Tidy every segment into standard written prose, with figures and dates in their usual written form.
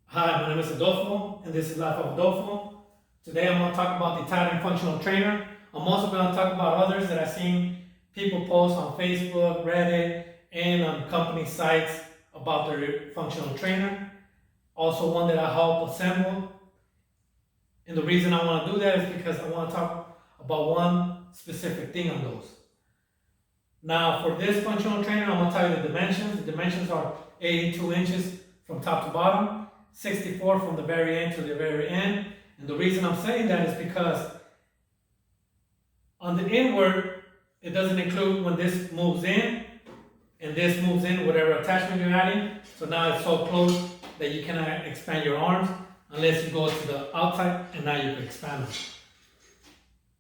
Hi, my name is Adolfo, and this is Life of Adolfo. Today I'm going to talk about the Italian functional trainer. I'm also going to talk about others that I've seen people post on Facebook, Reddit, and on company sites about their functional trainer. Also one that I help assemble. And the reason I want to do that is because I want to talk about one specific thing on those. Now for this functional trainer, I'm going to tell you the dimensions. The dimensions are 82 inches from top to bottom, 64 from the very end to the very end. And the reason I'm saying that is because on the inward, it doesn't include when this moves in and this moves in, whatever attachment you're adding. So now it's so close that you cannot expand your arms unless you go to the outside, and now you can expand them.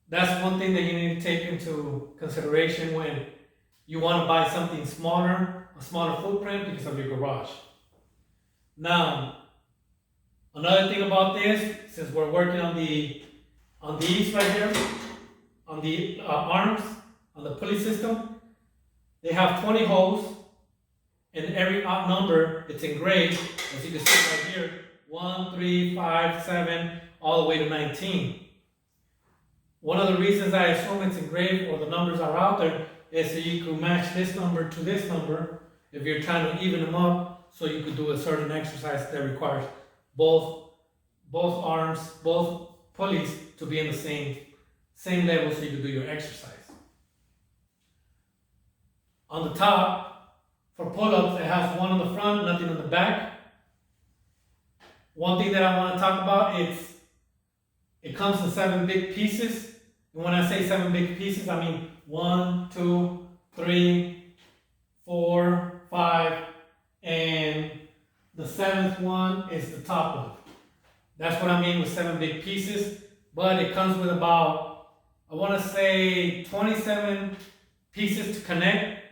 That's one thing that you need to take into consideration when you want to buy something smaller, a smaller footprint because of your garage. Now, another thing about this, since we're working on these right here, on the arms, on the pulley system, they have 20 holes, and every odd number, it's engraved, as you can see right here, 1, 3, 5, 7, all the way to 19. One of the reasons I assume it's engraved or the numbers are out there is so you can match this number to this number if you're trying to even them up, so you could do a certain exercise that requires both arms, both pulleys to be in the same level so you can do your exercise. On the top, for pull-ups, it has one on the front, nothing on the back. One thing that I want to talk about is it comes in 7 big pieces. And when I say 7 big pieces, I mean 1, 2, 3, 4, 5, and the 7th one is the top one. That's what I mean with 7 big pieces. But it comes with about, I want to say 27 pieces to connect,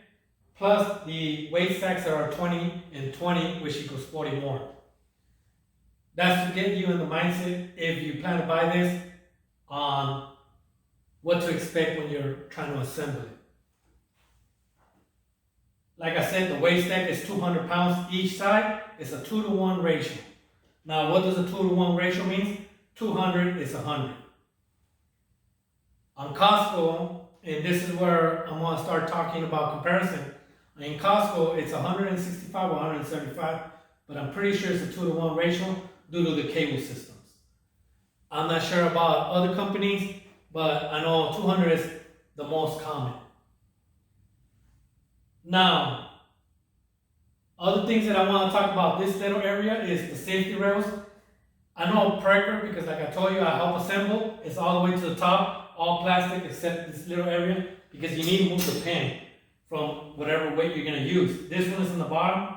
plus the weight stacks that are 20 and 20, which equals 40 more. That's to get you in the mindset, if you plan to buy this, on what to expect when you're trying to assemble it. Like I said, the weight stack is 200 pounds each side. It's a 2-to-1 ratio. Now, what does a 2-to-1 ratio mean? 200 is 100. On Costco, and this is where I'm going to start talking about comparison. In Costco, it's 165 or 175, but I'm pretty sure it's a 2-to-1 ratio due to the cable systems. I'm not sure about other companies, but I know 200 is the most common. Now, other things that I want to talk about this little area is the safety rails. I know Precker, because like I told you, I help assemble. It's all the way to the top, all plastic except this little area, because you need to move the pin from whatever weight you're going to use. This one is in the bottom.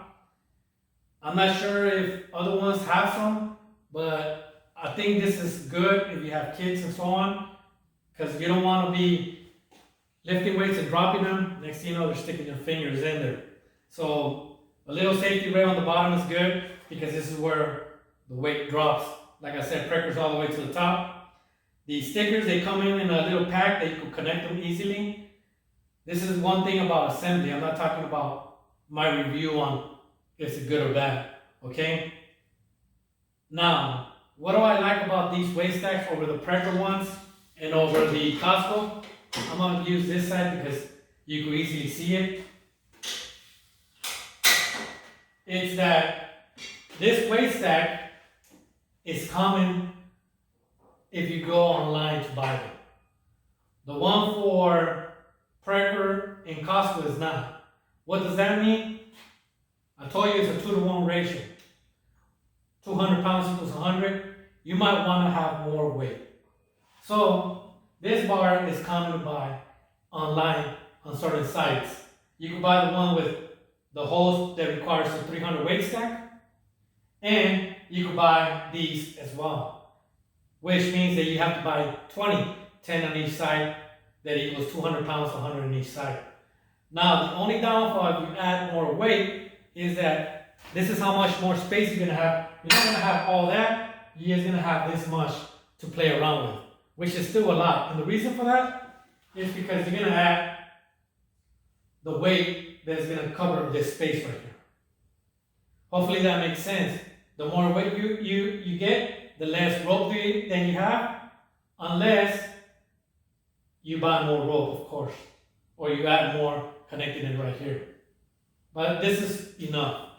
I'm not sure if other ones have some, but I think this is good if you have kids and so on, because you don't want to be lifting weights and dropping them. Next thing you know, they're sticking their fingers in there. So a little safety rail on the bottom is good because this is where the weight drops. Like I said, Precker's all the way to the top. The stickers, they come in a little pack that you can connect them easily. This is one thing about assembly. I'm not talking about my review on if it's good or bad, okay? Now, what do I like about these weight stacks over the Precker ones and over the Costco? I'm going to use this side because you can easily see it. It's that this weight stack is common if you go online to buy them. The one for Precker and Costco is not. What does that mean? I told you it's a 2-to-1 ratio. 200 pounds equals 100. You might want to have more weight. So this bar is common to buy online on certain sites. You can buy the one with the holes that requires a 300 weight stack, and you can buy these as well, which means that you have to buy 20, 10 on each side, that equals 200 pounds, 100 on each side. Now, the only downfall if you add more weight is that this is how much more space you're going to have. You're not going to have all that. You're just going to have this much to play around with, which is still a lot. And the reason for that is because you're going to add the weight that's going to cover this space right here. Hopefully that makes sense. the more weight you get, the less rope that you have, unless you buy more rope, of course, or you add more connecting it right here. But this is enough.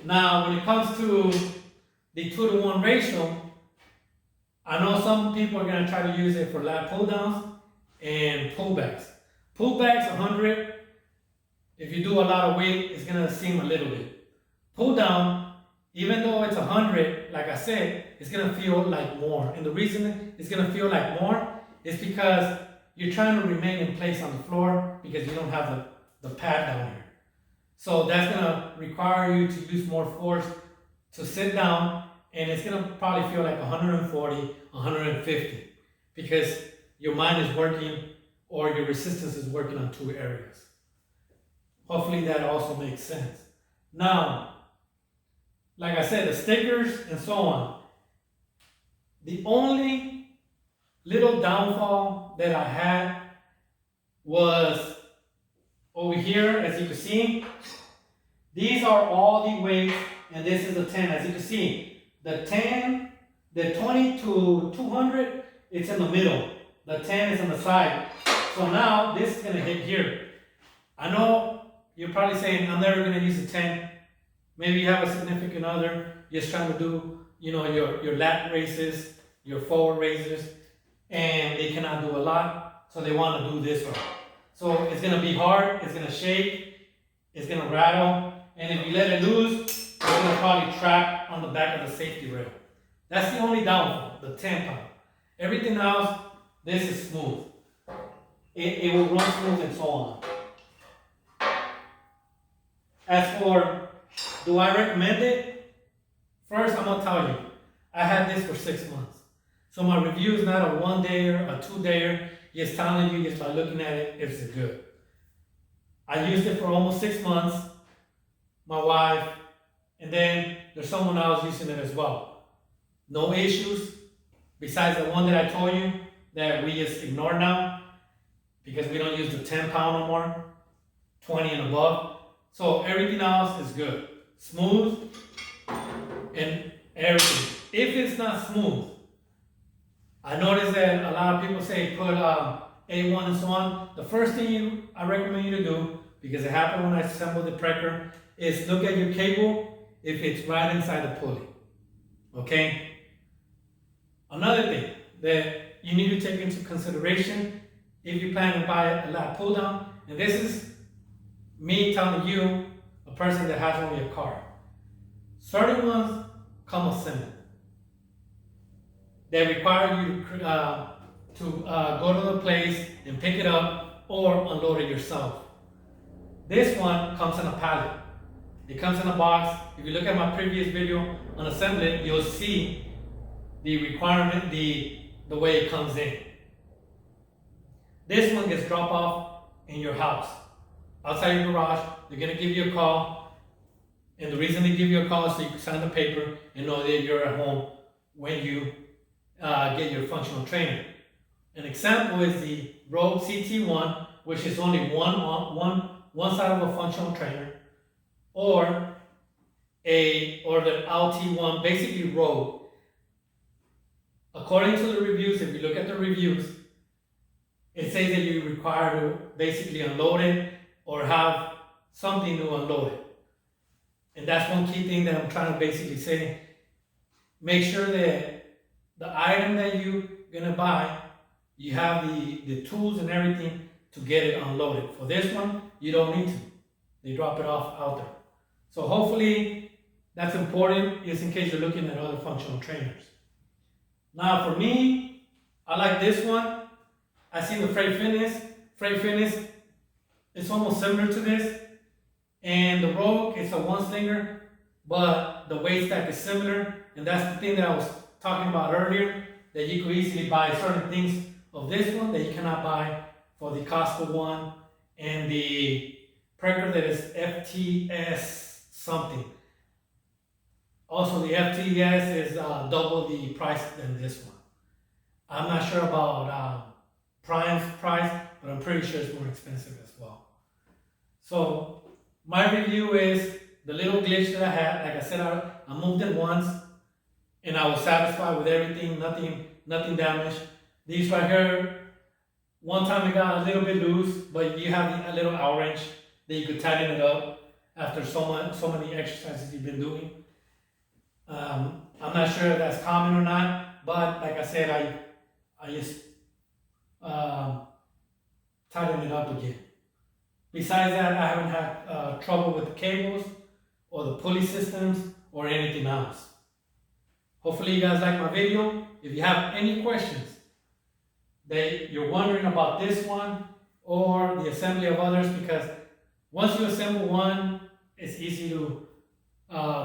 Now, when it comes to the 2-to-1 ratio, I know some people are going to try to use it for lat pull downs and pullbacks. Pullbacks 100. If you do a lot of weight, it's going to seem a little bit. Pull down, even though it's 100, like I said, it's going to feel like more. And the reason it's going to feel like more is because you're trying to remain in place on the floor because you don't have the pad down here. So that's going to require you to use more force to sit down, and it's going to probably feel like 140, 150 because your mind is working or your resistance is working on 2 areas. Hopefully that also makes sense. Now, like I said, the stickers and so on. The only little downfall that I had was over here, as you can see. These are all the weights, and this is the 10. As you can see, the 10, the 20 to 200, it's in the middle. The 10 is on the side. So now this is going to hit here. I know you're probably saying, I'm never going to use a 10. Maybe you have a significant other, just trying to do, your lat raises, your forward raises, and they cannot do a lot, so they want to do this one. So it's going to be hard, it's going to shake, it's going to rattle, and if you let it loose, it's going to probably trap on the back of the safety rail. That's the only downfall, the 10 pound. Everything else, this is smooth. It will run smooth and so on. As for, do I recommend it? First, I'm going to tell you, I had this for 6 months. So my review is not a 1-dayer, a 2-dayer, just telling you just by looking at it if it's good. I used it for almost 6 months, my wife, and then there's someone else using it as well. No issues, besides the one that I told you that we just ignore now, because we don't use the 10 pound no more, 20 and above. So everything else is good. Smooth and everything. If it's not smooth, I noticed that a lot of people say put A1 and so on. The first thing I recommend you to do, because it happened when I assembled the Precker, is look at your cable if it's right inside the pulley. Okay? Another thing that you need to take into consideration if you plan to buy a lat pull down, and this is me telling you, a person that has only a car. Certain ones come assembled. They require you to go to the place and pick it up or unload it yourself. This one comes in a pallet. It comes in a box. If you look at my previous video on assembly, you'll see the requirement, the way it comes in. This one gets dropped off in your house. Outside your garage, they're going to give you a call. And the reason they give you a call is so you can sign the paper and know that you're at home when you get your functional trainer. An example is the Rogue CT1, which is only one side of a functional trainer, or the LT1, basically Rogue. According to the reviews, if you look at the reviews, it says that you require to basically unload it or have something to unload it. And that's one key thing that I'm trying to basically say. Make sure that the item that you're gonna buy, you have the tools and everything to get it unloaded. For this one, you don't need to. They drop it off out there. So hopefully that's important, just in case you're looking at other functional trainers. Now for me, I like this one. I seen the Freight Fitness, it's almost similar to this. And the Rogue, it's a one slinger, but the weight stack is similar. And that's the thing that I was talking about earlier, that you could easily buy certain things of this one that you cannot buy for the Costco one and the Precker that is FTS something. Also the FTS is double the price than this one. I'm not sure about Prime's price, but I'm pretty sure it's more expensive as well. So my review is the little glitch that I had, like I said, I moved it once, and I was satisfied with everything, nothing damaged. These right here, one time it got a little bit loose, but you have a little Allen wrench that you could tighten it up after so many exercises you've been doing. I'm not sure if that's common or not, but like I said, I just tighten it up again. Besides that, I haven't had trouble with the cables or the pulley systems or anything else. Hopefully you guys like my video. If you have any questions that you're wondering about this one or the assembly of others, because once you assemble one, it's easy to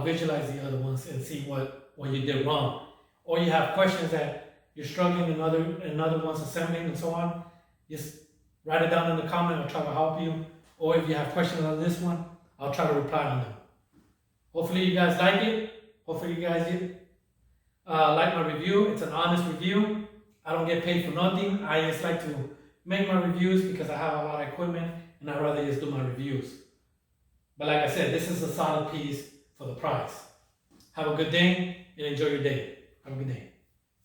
visualize the other ones and see what you did wrong. Or you have questions that you're struggling in other ones assembling and so on, just write it down in the comment. I'll try to help you. Or if you have questions on this one, I'll try to reply on them. Hopefully you guys like it. Hopefully you guys like my review. It's an honest review. I don't get paid for nothing. I just like to make my reviews because I have a lot of equipment and I'd rather just do my reviews. But like I said, this is a solid piece for the price. Have a good day and enjoy your day. Have a good day.